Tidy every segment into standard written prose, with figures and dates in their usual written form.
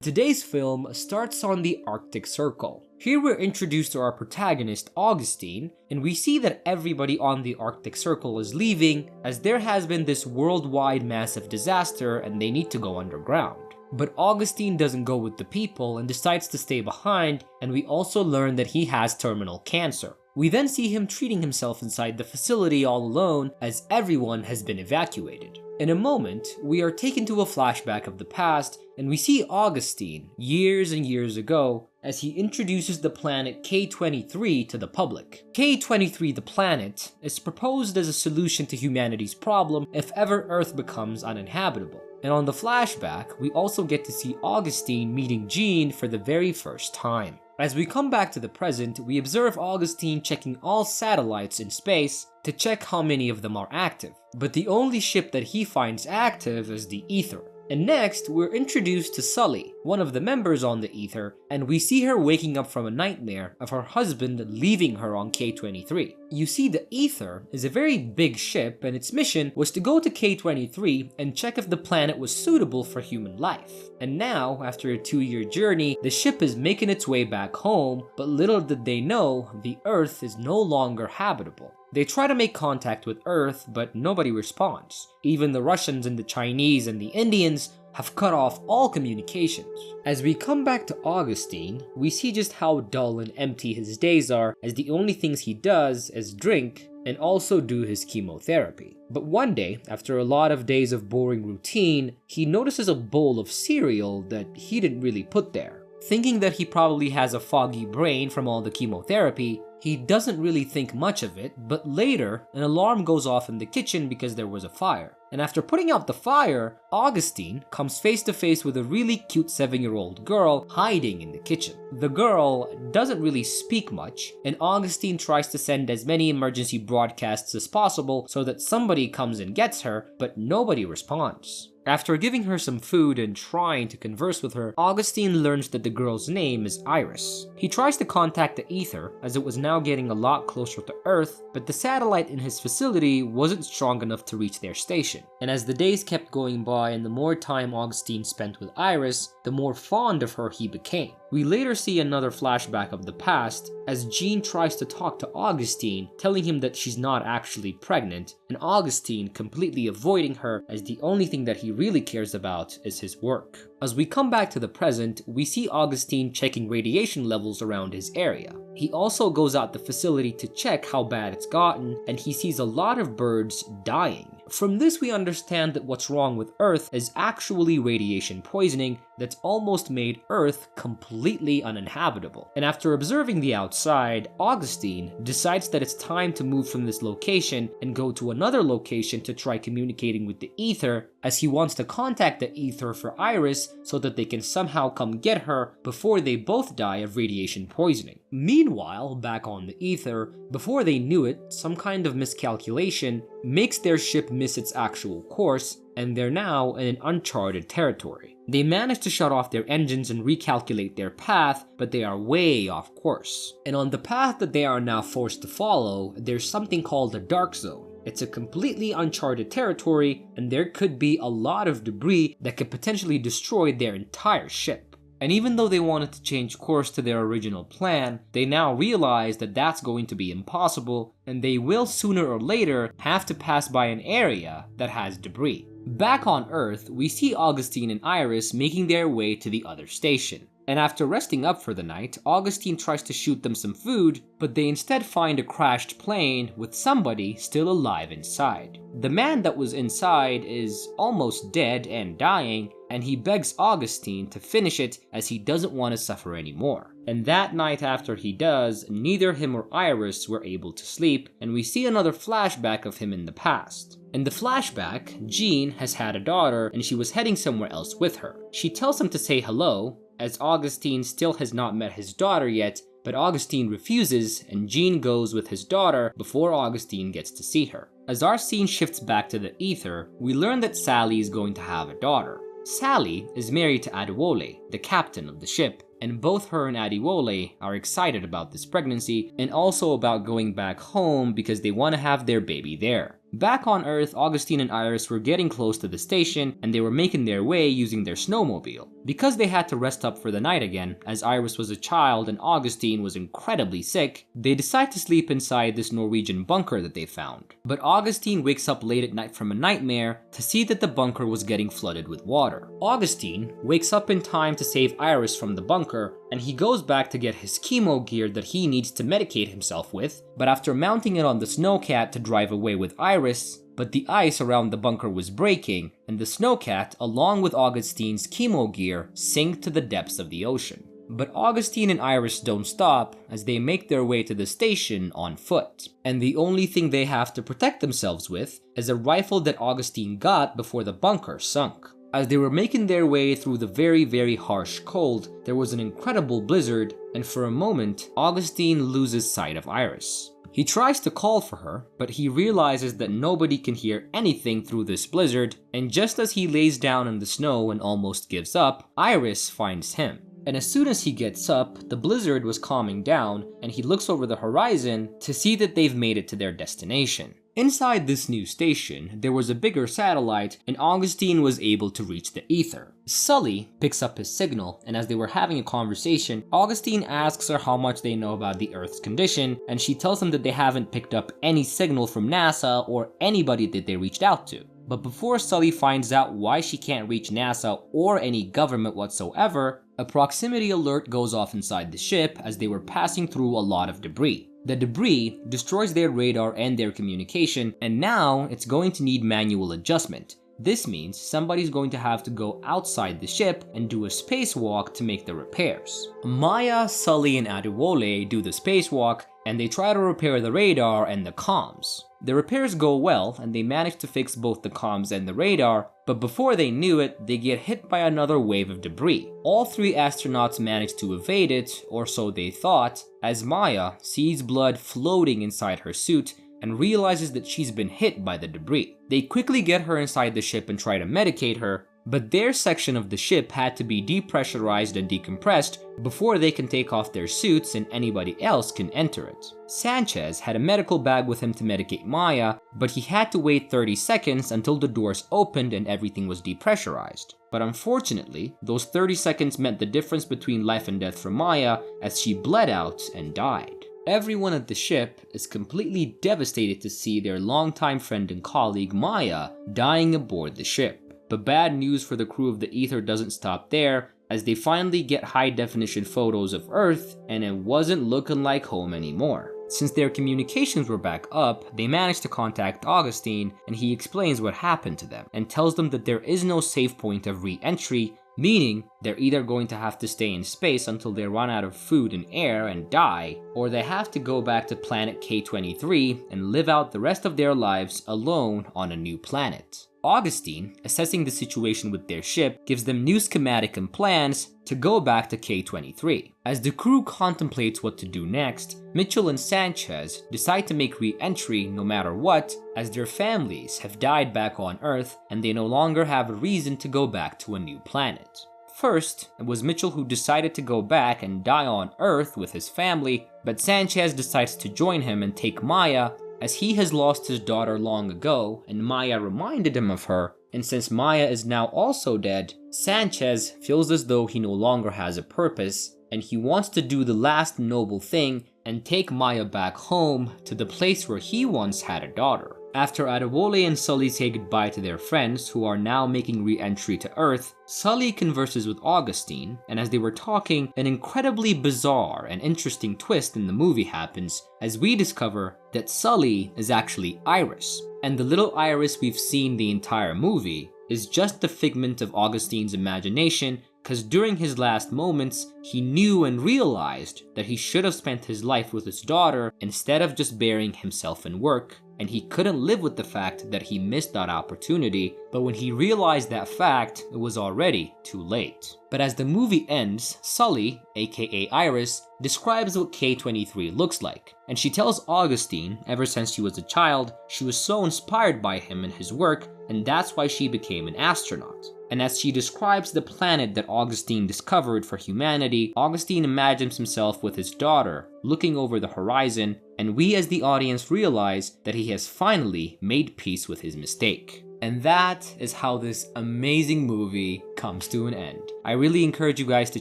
Today's film starts on the Arctic Circle. Here we're introduced to our protagonist, Augustine, and we see that everybody on the Arctic Circle is leaving as there has been this worldwide massive disaster and they need to go underground. But Augustine doesn't go with the people and decides to stay behind, and we also learn that he has terminal cancer. We then see him treating himself inside the facility all alone as everyone has been evacuated. In a moment, we are taken to a flashback of the past and we see Augustine, years and years ago, as he introduces the planet K23 to the public. K23 the planet is proposed as a solution to humanity's problem if ever Earth becomes uninhabitable. And on the flashback, we also get to see Augustine meeting Jean for the very first time. As we come back to the present, we observe Augustine checking all satellites in space to check how many of them are active. But the only ship that he finds active is the Ether. And next, we're introduced to Sully, one of the members on the Ether, and we see her waking up from a nightmare of her husband leaving her on K23. You see, the Ether is a very big ship, and its mission was to go to K23 and check if the planet was suitable for human life. And now, after a 2-year journey, the ship is making its way back home, but little did they know, the Earth is no longer habitable. They try to make contact with Earth, but nobody responds. Even the Russians and the Chinese and the Indians have cut off all communications. As we come back to Augustine, we see just how dull and empty his days are, as the only things he does is drink and also do his chemotherapy. But one day, after a lot of days of boring routine, he notices a bowl of cereal that he didn't really put there. Thinking that he probably has a foggy brain from all the chemotherapy, he doesn't really think much of it, but later, an alarm goes off in the kitchen because there was a fire. And after putting out the fire, Augustine comes face to face with a really cute 7-year-old girl hiding in the kitchen. The girl doesn't really speak much, and Augustine tries to send as many emergency broadcasts as possible so that somebody comes and gets her, but nobody responds. After giving her some food and trying to converse with her, Augustine learns that the girl's name is Iris. He tries to contact the Ether, as it was now getting a lot closer to Earth, but the satellite in his facility wasn't strong enough to reach their station. And as the days kept going by and the more time Augustine spent with Iris, the more fond of her he became. We later see another flashback of the past as Jean tries to talk to Augustine, telling him that she's not actually pregnant, and Augustine completely avoiding her as the only thing that he really cares about is his work. As we come back to the present, we see Augustine checking radiation levels around his area. He also goes out the facility to check how bad it's gotten, and he sees a lot of birds dying. From this we understand that what's wrong with Earth is actually radiation poisoning that's almost made Earth completely uninhabitable. And after observing the outside, Augustine decides that it's time to move from this location and go to another location to try communicating with the Ether, as he wants to contact the Ether for Iris so that they can somehow come get her before they both die of radiation poisoning. Meanwhile, back on the Ether, before they knew it, some kind of miscalculation makes their ship miss its actual course, and they're now in an uncharted territory. They manage to shut off their engines and recalculate their path, but they are way off course. And on the path that they are now forced to follow, there's something called a dark zone. It's a completely uncharted territory, and there could be a lot of debris that could potentially destroy their entire ship. And even though they wanted to change course to their original plan, they now realize that that's going to be impossible, and they will sooner or later have to pass by an area that has debris. Back on Earth, we see Augustine and Iris making their way to the other station. And after resting up for the night, Augustine tries to shoot them some food, but they instead find a crashed plane with somebody still alive inside. The man that was inside is almost dead and dying, and he begs Augustine to finish it as he doesn't want to suffer anymore. And that night after he does, neither him or Iris were able to sleep, and we see another flashback of him in the past. In the flashback, Jean has had a daughter and she was heading somewhere else with her. She tells him to say hello, as Augustine still has not met his daughter yet, but Augustine refuses and Jean goes with his daughter before Augustine gets to see her. As our scene shifts back to the Ether, we learn that Sally is going to have a daughter. Sally is married to Adewole, the captain of the ship, and both her and Adewole are excited about this pregnancy and also about going back home because they want to have their baby there. Back on Earth, Augustine and Iris were getting close to the station and they were making their way using their snowmobile. Because they had to rest up for the night again, as Iris was a child and Augustine was incredibly sick, they decide to sleep inside this Norwegian bunker that they found. But Augustine wakes up late at night from a nightmare to see that the bunker was getting flooded with water. Augustine wakes up in time to save Iris from the bunker, and he goes back to get his chemo gear that he needs to medicate himself with, but after mounting it on the snowcat to drive away with Iris, but the ice around the bunker was breaking, and the snowcat, along with Augustine's chemo gear, sink to the depths of the ocean. But Augustine and Iris don't stop, as they make their way to the station on foot. And the only thing they have to protect themselves with is a rifle that Augustine got before the bunker sunk. As they were making their way through the very harsh cold, there was an incredible blizzard, and for a moment, Augustine loses sight of Iris. He tries to call for her, but he realizes that nobody can hear anything through this blizzard, and just as he lays down in the snow and almost gives up, Iris finds him. And as soon as he gets up, the blizzard was calming down, and he looks over the horizon to see that they've made it to their destination. Inside this new station, there was a bigger satellite, and Augustine was able to reach the ether. Sully picks up his signal, and as they were having a conversation, Augustine asks her how much they know about the Earth's condition, and she tells him that they haven't picked up any signal from NASA or anybody that they reached out to. But before Sully finds out why she can't reach NASA or any government whatsoever, a proximity alert goes off inside the ship as they were passing through a lot of debris. The debris destroys their radar and their communication, and now it's going to need manual adjustment. This means somebody's going to have to go outside the ship and do a spacewalk to make the repairs. Maya, Sully, and Adewole do the spacewalk, and they try to repair the radar and the comms. The repairs go well, and they manage to fix both the comms and the radar, but before they knew it, they get hit by another wave of debris. All three astronauts manage to evade it, or so they thought, as Maya sees blood floating inside her suit and realizes that she's been hit by the debris. They quickly get her inside the ship and try to medicate her, but their section of the ship had to be depressurized and decompressed before they can take off their suits and anybody else can enter it. Sanchez had a medical bag with him to medicate Maya, but he had to wait 30 seconds until the doors opened and everything was depressurized. But unfortunately, those 30 seconds meant the difference between life and death for Maya as she bled out and died. Everyone at the ship is completely devastated to see their longtime friend and colleague Maya dying aboard the ship. But bad news for the crew of the Ether doesn't stop there, as they finally get high-definition photos of Earth, and it wasn't looking like home anymore. Since their communications were back up, they managed to contact Augustine, and he explains what happened to them, and tells them that there is no safe point of re-entry, meaning they're either going to have to stay in space until they run out of food and air and die, or they have to go back to planet K23 and live out the rest of their lives alone on a new planet. Augustine, assessing the situation with their ship, gives them new schematic and plans to go back to K23. As the crew contemplates what to do next, Mitchell and Sanchez decide to make re-entry no matter what, as their families have died back on Earth and they no longer have a reason to go back to a new planet. First, it was Mitchell who decided to go back and die on Earth with his family, but Sanchez decides to join him and take Maya, as he has lost his daughter long ago and Maya reminded him of her, and since Maya is now also dead, Sanchez feels as though he no longer has a purpose, and he wants to do the last noble thing and take Maya back home to the place where he once had a daughter. After Adewole and Sully say goodbye to their friends who are now making re-entry to Earth, Sully converses with Augustine, and as they were talking, an incredibly bizarre and interesting twist in the movie happens as we discover that Sully is actually Iris, and the little Iris we've seen the entire movie is just the figment of Augustine's imagination, because during his last moments, he knew and realized that he should have spent his life with his daughter instead of just burying himself in work, and he couldn't live with the fact that he missed that opportunity, but when he realized that fact, it was already too late. But as the movie ends, Sully, aka Iris, describes what K23 looks like, and she tells Augustine, ever since she was a child, she was so inspired by him and his work, and that's why she became an astronaut. And as she describes the planet that Augustine discovered for humanity, Augustine imagines himself with his daughter, looking over the horizon, and we as the audience realize that he has finally made peace with his mistake. And that is how this amazing movie comes to an end. I really encourage you guys to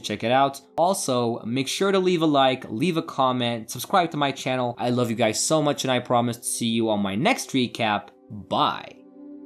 check it out. Also, make sure to leave a like, leave a comment, subscribe to my channel. I love you guys so much, and I promise to see you on my next recap. Bye.